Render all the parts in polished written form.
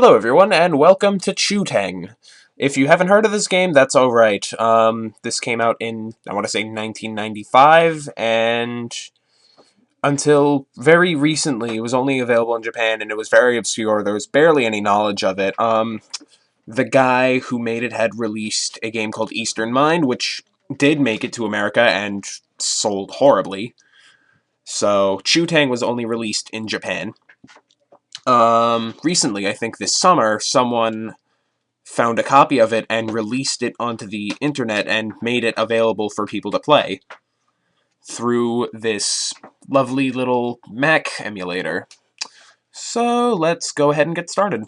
Hello everyone, and welcome to Chu-Teng. If you haven't heard of this game, that's alright. This came out in, I want to say, 1995, and until very recently, it was only available in Japan, and it was very obscure. There was barely any knowledge of it. The guy who made it had released a game called Eastern Mind, which did make it to America and sold horribly. So, Chu-Teng was only released in Japan. Recently, I think this summer, someone found a copy of it and released it onto the internet and made it available for people to play through this lovely little Mac emulator. So let's go ahead and get started.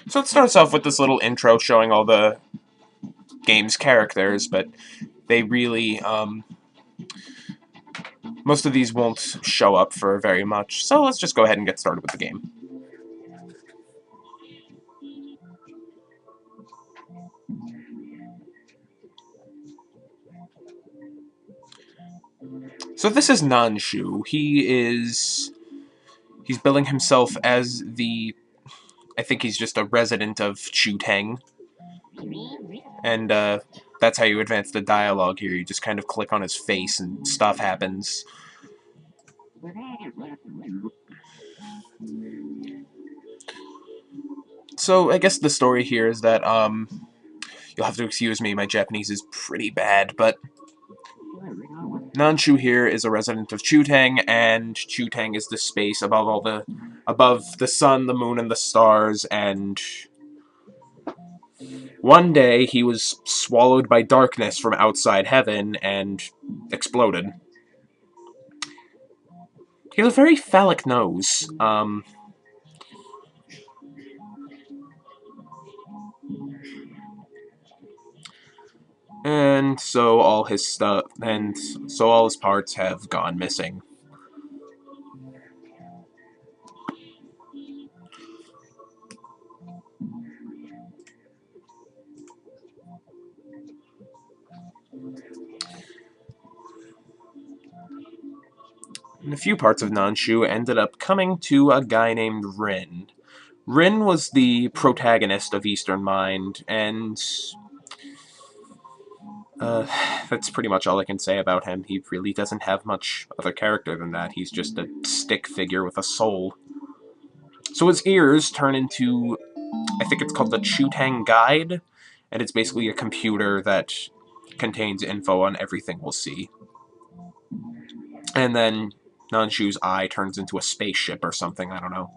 So it starts off with this little intro showing all the game's characters, but they really, most of these won't show up for very much, so let's just go ahead and get started with the game. So this is Nanshu. He's billing himself as I think he's just a resident of Chu-Teng. And that's how you advance the dialogue here. You just kind of click on his face and stuff happens. So I guess the story here is that, you'll have to excuse me, my Japanese is pretty bad, but Nanshu here is a resident of Chu-Teng, and Chu-Teng is the space above the sun, the moon, and the stars, and one day he was swallowed by darkness from outside heaven and exploded. He has a very phallic nose. And so all his stuff, and so all his parts have gone missing. And a few parts of Nanshu ended up coming to a guy named Rin. Rin was the protagonist of Eastern Mind, and uh, that's pretty much all I can say about him. He really doesn't have much other character than that. He's just a stick figure with a soul. So his ears turn into, I think it's called the Chu-Teng Guide, and it's basically a computer that contains info on everything we'll see. And then Nanshu's eye turns into a spaceship or something, I don't know.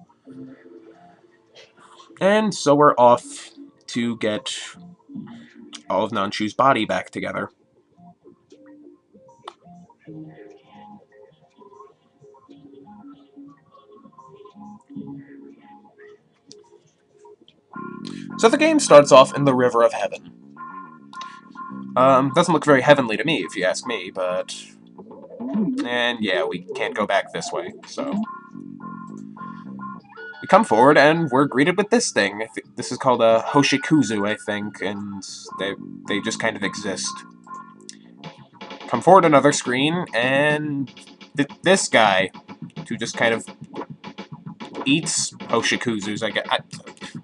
And so we're off to get all of Nanshu's body back together. So the game starts off in the River of Heaven. Doesn't look very heavenly to me, if you ask me, but... And yeah, we can't go back this way, so... We come forward, and we're greeted with this thing. This is called a Hoshikuzu, I think, and they just kind of exist. Come forward another screen, and this guy, who just kind of eats Hoshikuzus, I guess.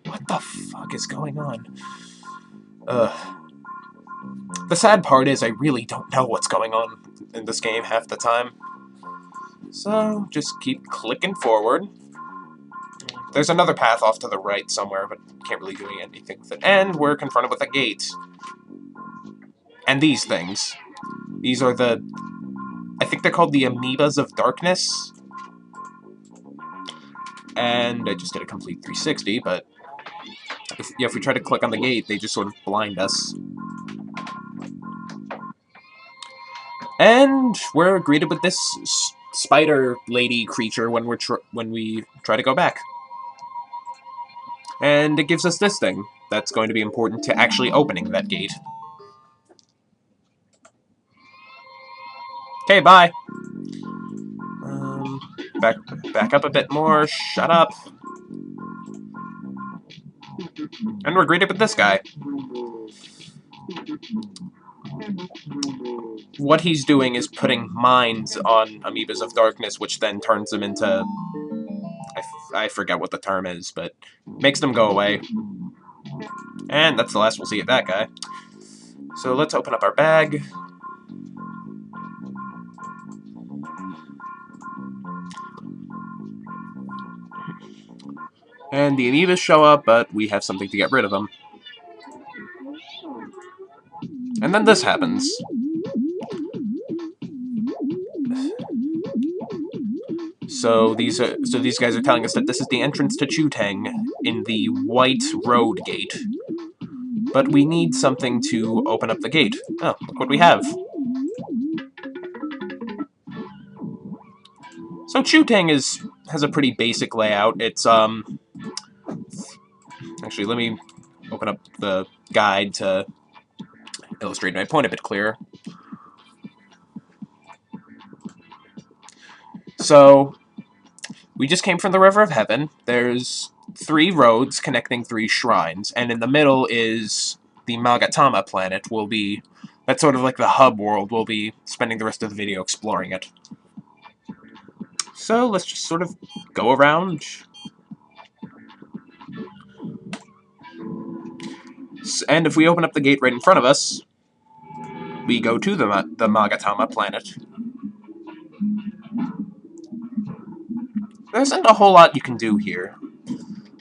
What the fuck is going on? Ugh. The sad part is I really don't know what's going on in this game half the time. So, just keep clicking forward. There's another path off to the right somewhere, but can't really do anything with it. And we're confronted with a gate. And these things. These are I think they're called the Amoebas of Darkness. And I just did a complete 360, but if we try to click on the gate, they just sort of blind us. And we're greeted with this spider lady creature when we try to go back. And it gives us this thing that's going to be important to actually opening that gate. Okay, bye. Back up a bit more. Shut up. And we're greeted with this guy. What he's doing is putting mines on Amoebas of Darkness, which then turns them into... I forget what the term is, but makes them go away. And that's the last we'll see of that guy. So let's open up our bag. And the Amoebas show up, but we have something to get rid of them. And then this happens. So these guys are telling us that this is the entrance to Chu-Teng in the White Road Gate. But we need something to open up the gate. Oh, look what we have. So Chu-Teng has a pretty basic layout. It's actually, let me open up the guide to illustrate my point a bit clearer. So we just came from the River of Heaven. There's 3 roads connecting 3 shrines, and in the middle is the Magatama planet. That's sort of like the hub world. We'll be spending the rest of the video exploring it. So let's just sort of go around. And if we open up the gate right in front of us, we go to the Magatama planet. There isn't a whole lot you can do here.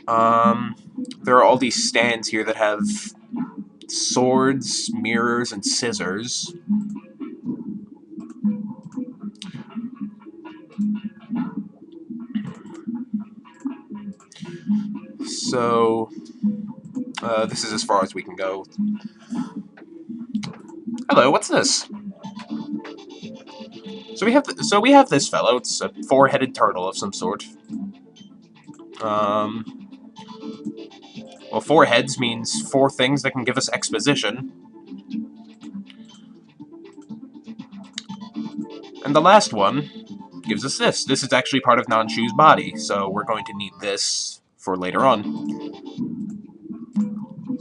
There are all these stands here that have swords, mirrors, and scissors. So, this is as far as we can go. Hello, what's this? So we have this fellow. It's a 4-headed turtle of some sort. Well, 4 heads means 4 things that can give us exposition. And the last one gives us this. This is actually part of Nanshu's body, so we're going to need this for later on.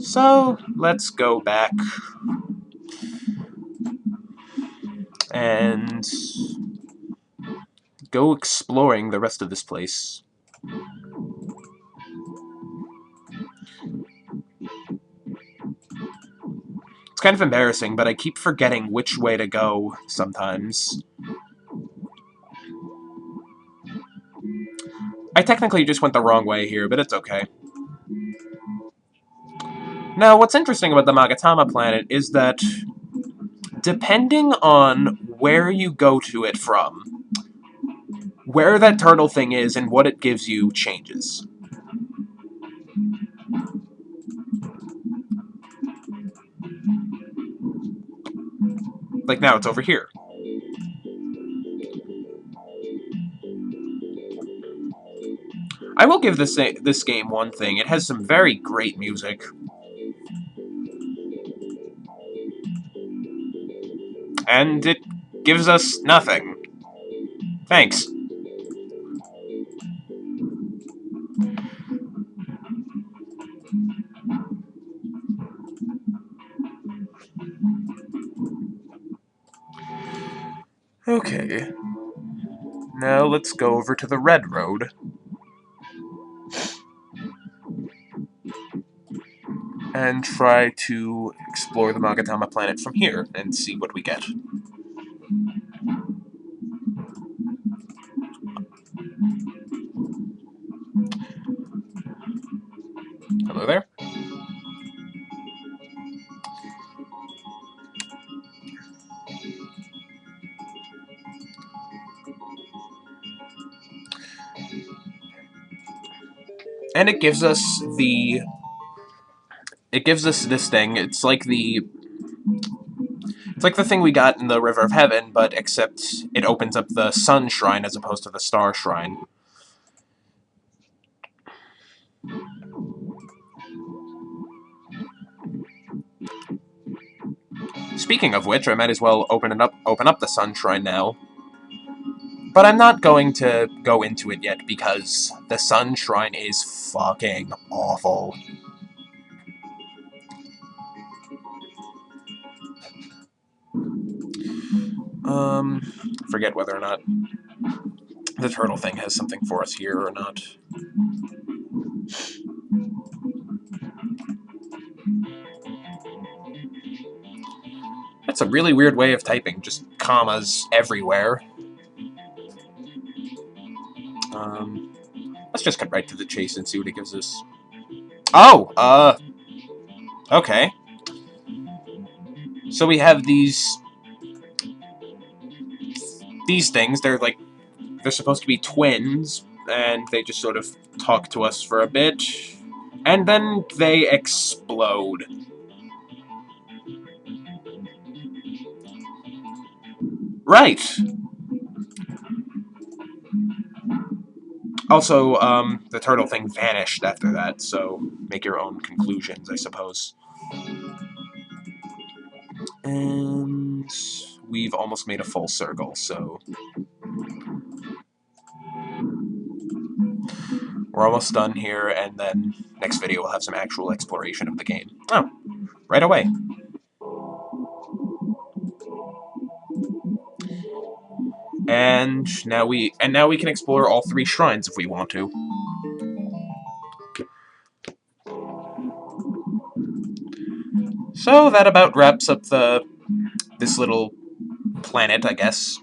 So, let's go back and go exploring the rest of this place. It's kind of embarrassing, but I keep forgetting which way to go sometimes. I technically just went the wrong way here, but it's okay. Now, what's interesting about the Magatama planet is that depending on where you go to it from, where that turtle thing is and what it gives you changes. Like now, it's over here. I will give this game one thing. It has some very great music. And it gives us nothing. Thanks. Okay. Now let's go over to the Red Road. And try to explore the Magatama planet from here and see what we get. Hello there. And it gives us this thing. It's like the It's like the thing we got in the River of Heaven, but except it opens up the Sun Shrine as opposed to the Star Shrine. Speaking of which, I might as well open up the Sun Shrine now. But I'm not going to go into it yet because the Sun Shrine is fucking awful. Forget whether or not the turtle thing has something for us here or not. That's a really weird way of typing, just commas everywhere. Let's just cut right to the chase and see what it gives us. Oh, okay. So we have these things, they're supposed to be twins, and they just sort of talk to us for a bit, and then they explode. Right! Also, the turtle thing vanished after that, so make your own conclusions, I suppose. And we've almost made a full circle, so we're almost done here, and then next video we'll have some actual exploration of the game. Oh, right away. And now we can explore all 3 shrines if we want to. So that about wraps up this little planet, I guess.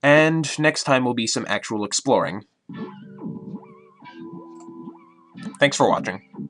And next time will be some actual exploring. Thanks for watching.